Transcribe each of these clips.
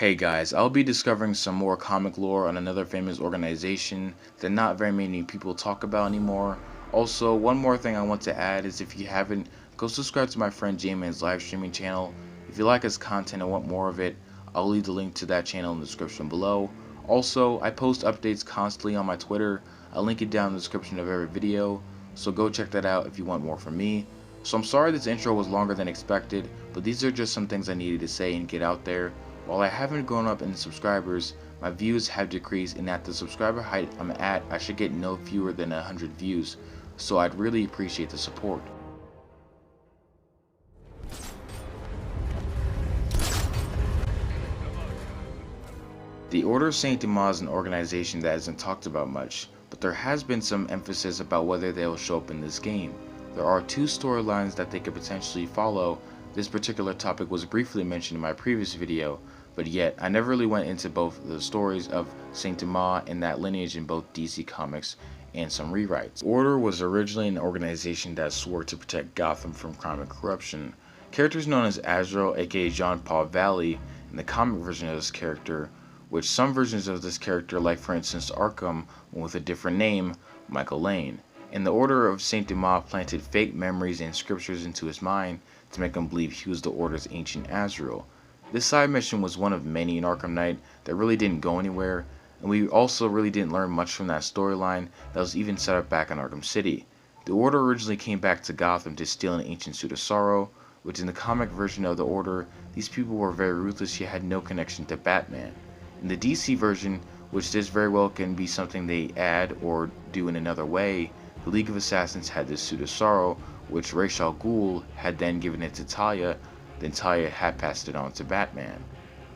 Hey guys, I'll be discovering some more comic lore on another famous organization that not very many people talk about anymore. Also, one more thing I want to add is if you haven't, go subscribe to my friend J-Man's live streaming channel. If you like his content and want more of it, I'll leave the link to that channel in the description below. Also, I post updates constantly on my Twitter. I'll link it down in the description of every video, so go check that out if you want more from me. So I'm sorry this intro was longer than expected, but these are just some things I needed to say and get out there. While I haven't grown up in subscribers, my views have decreased, and at the subscriber height I'm at, I should get no fewer than 100 views, so I'd really appreciate the support. The Order of Saint Dumas is an organization that isn't talked about much, but there has been some emphasis about whether they will show up in this game. There are two storylines that they could potentially follow. This particular topic was briefly mentioned in my previous video, but yet I never really went into both the stories of Saint Dumas and that lineage in both DC Comics and some rewrites. Order was originally an organization that swore to protect Gotham from crime and corruption. Characters known as Azrael, aka Jean-Paul Valley, in the comic version of this character, which some versions of this character, like for instance Arkham, with a different name, Michael Lane. And the Order of Saint Dumas planted fake memories and scriptures into his mind to make him believe he was the Order's ancient Azrael. This side mission was one of many in Arkham Knight that really didn't go anywhere, and we also really didn't learn much from that storyline that was even set up back in Arkham City. The Order originally came back to Gotham to steal an ancient suit of sorrow, which in the comic version of the Order, these people were very ruthless yet had no connection to Batman. In the DC version, which this very well can be something they add or do in another way, the League of Assassins had this suit of sorrow, which Ra's al Ghul had then given it to Talia. Then Talia had passed it on to Batman.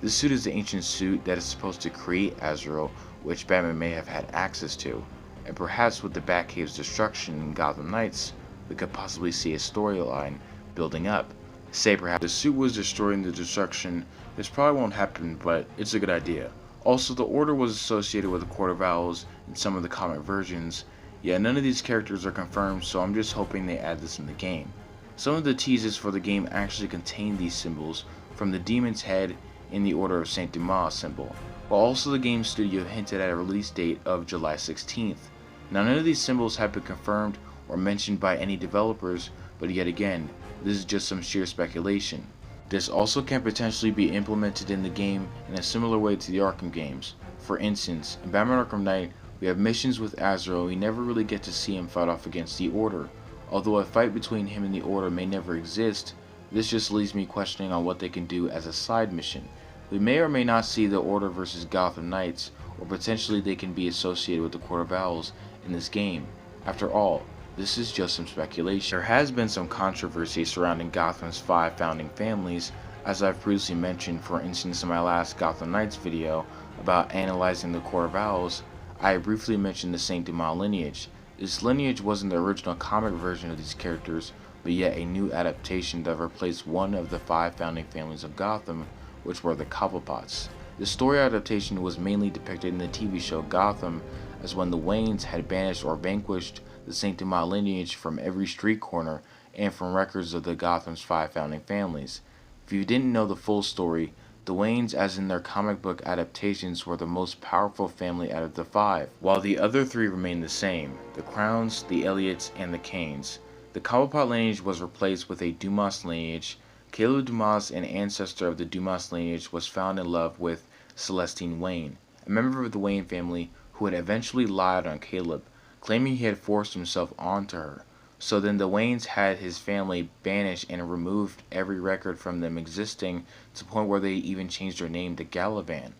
This suit is the ancient suit that is supposed to create Azrael, which Batman may have had access to, and perhaps with the Batcave's destruction in Gotham Knights, we could possibly see a storyline building up. Say perhaps the suit was destroyed in the destruction. This probably won't happen, but it's a good idea. Also, the Order was associated with the Court of Owls in some of the comic versions. Yeah, none of these characters are confirmed, so I'm just hoping they add this in the game. Some of the teases for the game actually contain these symbols, from the demon's head in the Order of Saint Dumas symbol, while also the game studio hinted at a release date of July 16th. Now none of these symbols have been confirmed or mentioned by any developers, but yet again, this is just some sheer speculation. This also can potentially be implemented in the game in a similar way to the Arkham games. For instance, in Batman Arkham Knight, we have missions with Azrael. We never really get to see him fight off against the Order. Although a fight between him and the Order may never exist, this just leaves me questioning on what they can do as a side mission. We may or may not see the Order versus Gotham Knights, or potentially they can be associated with the Court of Owls in this game. After all, this is just some speculation. There has been some controversy surrounding Gotham's 5 founding families, as I've previously mentioned. For instance, in my last Gotham Knights video about analyzing the Court of Owls, I briefly mentioned the Saint Dumas lineage. This lineage wasn't the original comic version of these characters, but yet a new adaptation that replaced one of the 5 founding families of Gotham, which were the Cobblepots. The story adaptation was mainly depicted in the TV show Gotham, as when the Waynes had banished or vanquished the Saint Dumas lineage from every street corner and from records of the Gotham's 5 founding families. If you didn't know the full story, the Waynes, as in their comic book adaptations, were the most powerful family out of the 5, while the other 3 remained the same: the Crowns, the Elliots, and the Kanes. The Cobblepot lineage was replaced with a Dumas lineage. Caleb Dumas, an ancestor of the Dumas lineage, was found in love with Celestine Wayne, a member of the Wayne family who had eventually lied on Caleb, claiming he had forced himself onto her. So then the Waynes had his family banished and removed every record from them existing, to the point where they even changed their name to Galavan.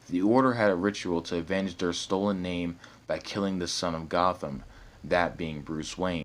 The Order had a ritual to avenge their stolen name by killing the son of Gotham, that being Bruce Wayne.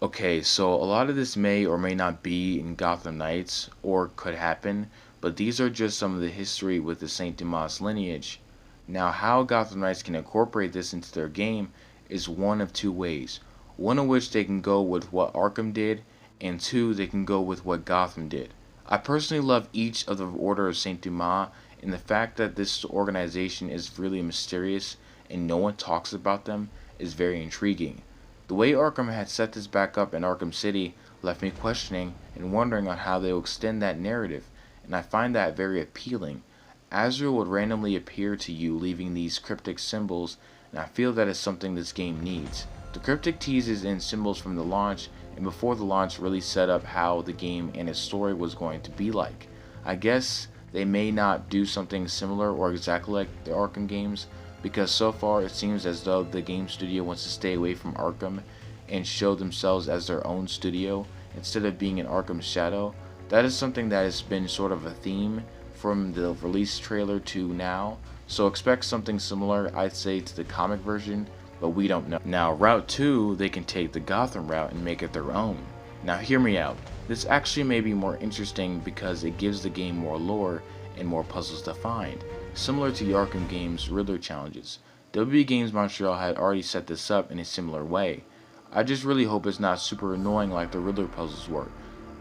Okay, so a lot of this may or may not be in Gotham Knights, or could happen, but these are just some of the history with the Saint Dumas lineage. Now, how Gotham Knights can incorporate this into their game is one of 2 ways. One of which they can go with what Arkham did, and 2, they can go with what Gotham did. I personally love each of the Order of Saint Dumas, and the fact that this organization is really mysterious and no one talks about them is very intriguing. The way Arkham had set this back up in Arkham City left me questioning and wondering on how they will extend that narrative, and I find that very appealing. Azrael would randomly appear to you leaving these cryptic symbols, and I feel that is something this game needs. The cryptic teases and symbols from the launch and before the launch really set up how the game and its story was going to be like. I guess they may not do something similar or exactly like the Arkham games, because so far it seems as though the game studio wants to stay away from Arkham and show themselves as their own studio instead of being in Arkham's shadow. That is something that has been sort of a theme from the release trailer to now, so expect something similar, I'd say, to the comic version, but we don't know. Now, Route 2, they can take the Gotham route and make it their own. Now, hear me out. This actually may be more interesting because it gives the game more lore and more puzzles to find, similar to the Arkham game's Riddler challenges. WB Games Montreal had already set this up in a similar way. I just really hope it's not super annoying like the Riddler puzzles were.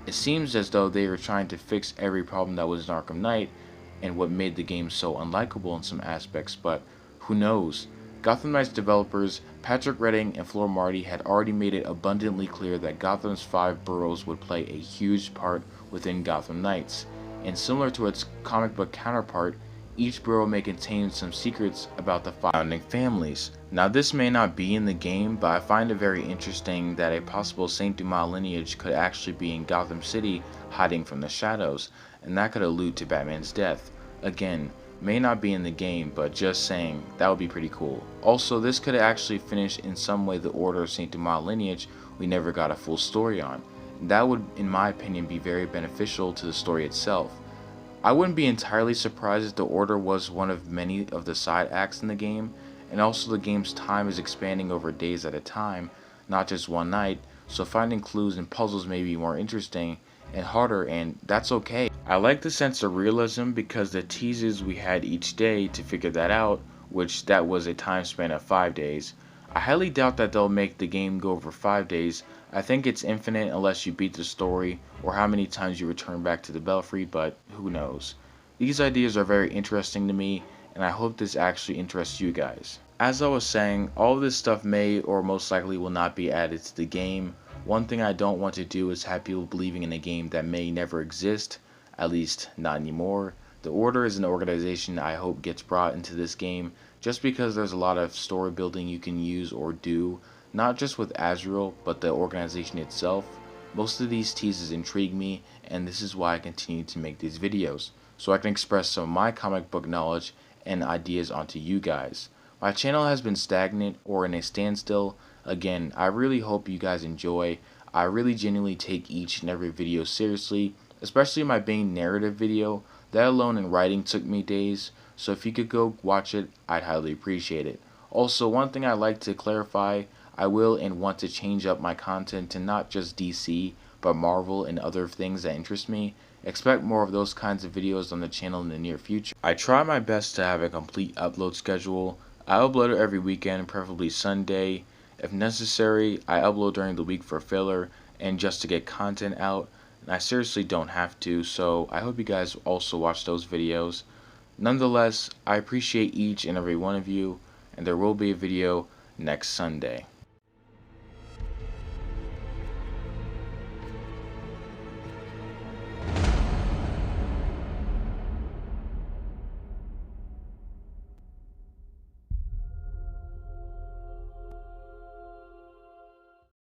It seems as though they were trying to fix every problem that was in Arkham Knight and what made the game so unlikable in some aspects, but who knows? Gotham Knights developers Patrick Redding and Floor Marty had already made it abundantly clear that Gotham's 5 boroughs would play a huge part within Gotham Knights, and similar to its comic book counterpart, each borough may contain some secrets about the founding families. Now this may not be in the game, but I find it very interesting that a possible Saint Dumas lineage could actually be in Gotham City hiding from the shadows, and that could allude to Batman's death. Again, may not be in the game, but just saying, that would be pretty cool. Also, this could actually finish in some way the Order of Saint Dumas lineage we never got a full story on. That would, in my opinion, be very beneficial to the story itself. I wouldn't be entirely surprised if the Order was one of many of the side acts in the game, and also the game's time is expanding over days at a time, not just one night, so finding clues and puzzles may be more interesting and harder, and that's okay. I like the sense of realism because the teases we had each day to figure that out, which that was a time span of 5 days. I highly doubt that they'll make the game go over 5 days. I think it's infinite unless you beat the story or how many times you return back to the Belfry, but who knows. These ideas are very interesting to me, and I hope this actually interests you guys. As I was saying, all of this stuff may or most likely will not be added to the game. One thing I don't want to do is have people believing in a game that may never exist, at least not anymore. The Order is an organization I hope gets brought into this game just because there's a lot of story building you can use or do, not just with Azrael, but the organization itself. Most of these teases intrigue me, and this is why I continue to make these videos, so I can express some of my comic book knowledge and ideas onto you guys. My channel has been stagnant or in a standstill. Again, I really hope you guys enjoy. I really genuinely take each and every video seriously, especially my main narrative video. That alone in writing took me days, so if you could go watch it, I'd highly appreciate it. Also, one thing I'd like to clarify, I will and want to change up my content to not just DC, but Marvel and other things that interest me. Expect more of those kinds of videos on the channel in the near future. I try my best to have a complete upload schedule. I upload it every weekend, preferably Sunday. If necessary, I upload during the week for filler and just to get content out. And I seriously don't have to, so I hope you guys also watch those videos. Nonetheless, I appreciate each and every one of you, and there will be a video next Sunday.